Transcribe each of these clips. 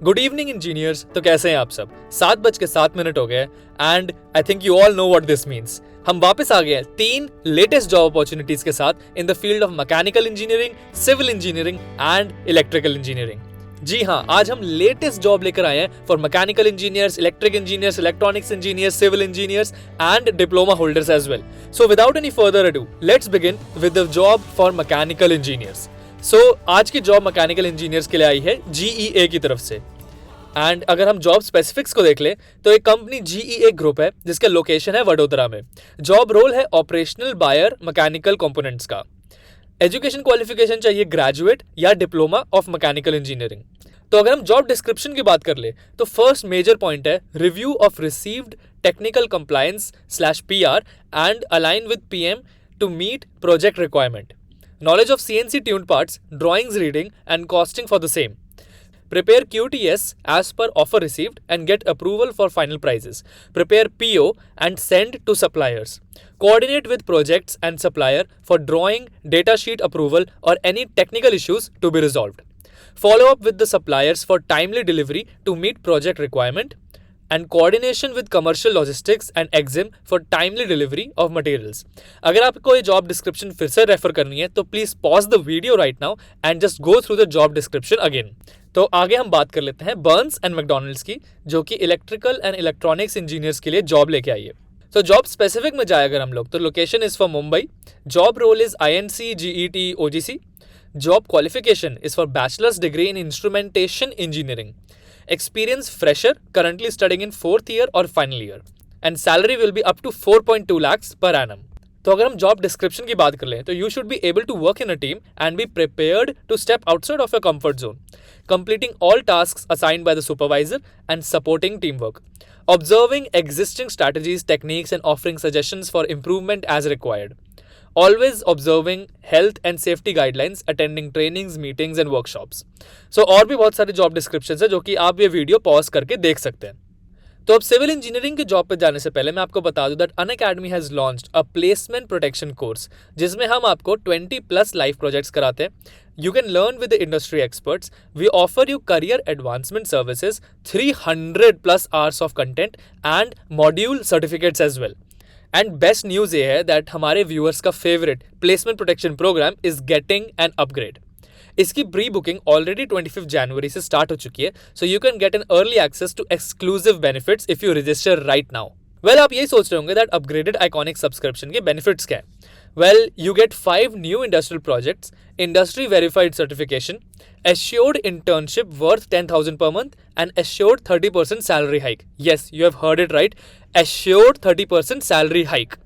Good evening engineers. तो कैसे हैं आप सब? 7:07 हो गए and I think you all know what this means. हम वापस आ गए हैं 3 लेटेस्ट जॉब अपॉर्चुनिटीज के साथ in the field of mechanical engineering, civil engineering and electrical engineering. जी हाँ, आज हम लेटेस्ट जॉब लेकर आए हैं for mechanical engineers, electric engineers, electronics engineers, civil engineers and diploma holders as well. So without any further ado, let's begin with the job for mechanical engineers. आज की job mechanical engineers के लिए आई है GEA की तरफ से। And अगर हम जॉब स्पेसिफिक्स को देख लें तो एक कंपनी GEA ग्रुप है जिसका लोकेशन है वडोदरा में। जॉब रोल है ऑपरेशनल बायर मैकेनिकल कंपोनेंट्स का। एजुकेशन क्वालिफिकेशन चाहिए ग्रेजुएट या डिप्लोमा ऑफ मैकेनिकल इंजीनियरिंग। तो अगर हम जॉब डिस्क्रिप्शन की बात कर ले तो फर्स्ट मेजर पॉइंट है review of received technical compliance /PR and align with PM to meet project requirement. Knowledge of CNC tuned parts, drawings reading and costing for the same. Prepare QTS as per offer received and get approval for final prices. Prepare PO and send to suppliers. Coordinate with projects and supplier for drawing, data sheet approval or any technical issues to be resolved. Follow up with the suppliers for timely delivery to meet project requirement and coordination with commercial logistics and EXIM for timely delivery of materials. अगर आपको ये job description फिर से refer करनी है तो please pause the video right now and just go through the job description again. तो आगे हम बात कर लेते हैं बर्न्स एंड मैकडॉनल्ड्स की, जो कि इलेक्ट्रिकल एंड इलेक्ट्रॉनिक्स इंजीनियर्स के लिए जॉब लेके आई है। तो जॉब स्पेसिफिक में जाए अगर हम लोग तो location is for Mumbai. Job role is INC GET OGC। Job qualification is for bachelor's degree in instrumentation engineering. Experience fresher currently studying in 4th year or final year and salary will be up to 4.2 lakhs per annum. तो अगर हम job description की बात कर लें तो you should be able to work in a team and be prepared to step outside of your comfort zone, completing all tasks assigned by the supervisor and supporting teamwork, observing existing strategies, techniques and offering suggestions for improvement as required, always observing health and safety guidelines, attending trainings, meetings and workshops. So और भी बहुत सारे job descriptions है जो कि आप ये video pause करके देख सकते हैं। तो अब सिविल इंजीनियरिंग की जॉब पे जाने से पहले मैं आपको बता दूं that Unacademy has launched a placement protection course जिसमें हम आपको 20+ लाइव प्रोजेक्ट्स कराते हैं। You can learn with the industry experts. We offer you career advancement services, 300+ hours of content and module certificates as well. And best news ये है that हमारे viewers का favourite placement protection programme is getting an upgrade. इसकी pre booking already 25 जनवरी से start हो चुकी है, so you can get an early access to exclusive benefits if you register right now. Well, आप यही सोच रहे होंगे दैट अपग्रेडेड आइकॉनिक सब्सक्रिप्शन के बेनिफिट्स क्या है। Well, you get 5 new industrial projects, industry verified certification, assured internship worth 10,000 per month and assured 30% salary hike. Yes, you have heard it right. Assured 30% salary hike.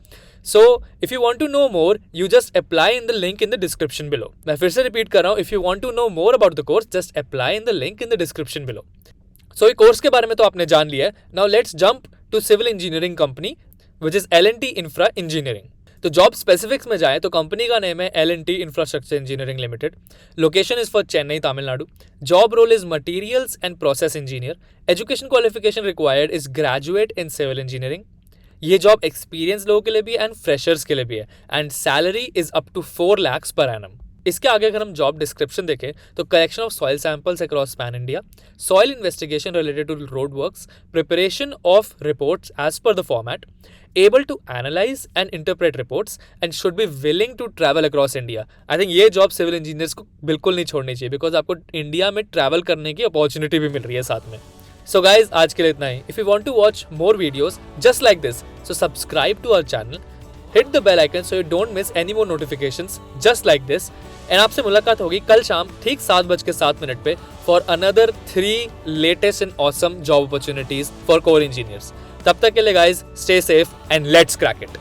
So, if you want to know more, you just apply in the link in the description below. मैं फिर से repeat कर रहा हूँ, if you want to know more about the course, just apply in the link in the description below. So, ये course के बारे में तो आपने जान लिया है. Now, let's jump to civil engineering company, which is L&T Infra Engineering. तो जॉब स्पेसिफिक्स में जाए तो कंपनी का नेम है L&T infrastructure engineering limited. Location is for Chennai, Tamil Nadu. Job role is materials and process engineer. Education qualification required is graduate in civil engineering. ये job experience लोगों के लिए भी एंड फ्रेशर्स के लिए भी है and salary is up to 4 lakhs per annum। इसके आगे अगर हम जॉब डिस्क्रिप्शन देखें तो collection of soil samples across pan India, soil investigation related to road works, preparation of reports as per the format, able to analyze and interpret reports and should be willing to travel across India. I think ये job civil engineers को बिल्कुल नहीं छोड़नी चाहिए because आपको India में travel करने की अपॉर्चुनिटी भी मिल रही है साथ में। So guys, आज के लिए इतना ही। If you want to watch more videos just like this, so subscribe to our channel, hit the bell icon so you don't miss any more notifications just like this. And आपसे मुलाकात होगी कल शाम ठीक 7:07 पे for another 3 latest and awesome job opportunities for core engineers. तब तक के लिए guys, stay safe and let's crack it.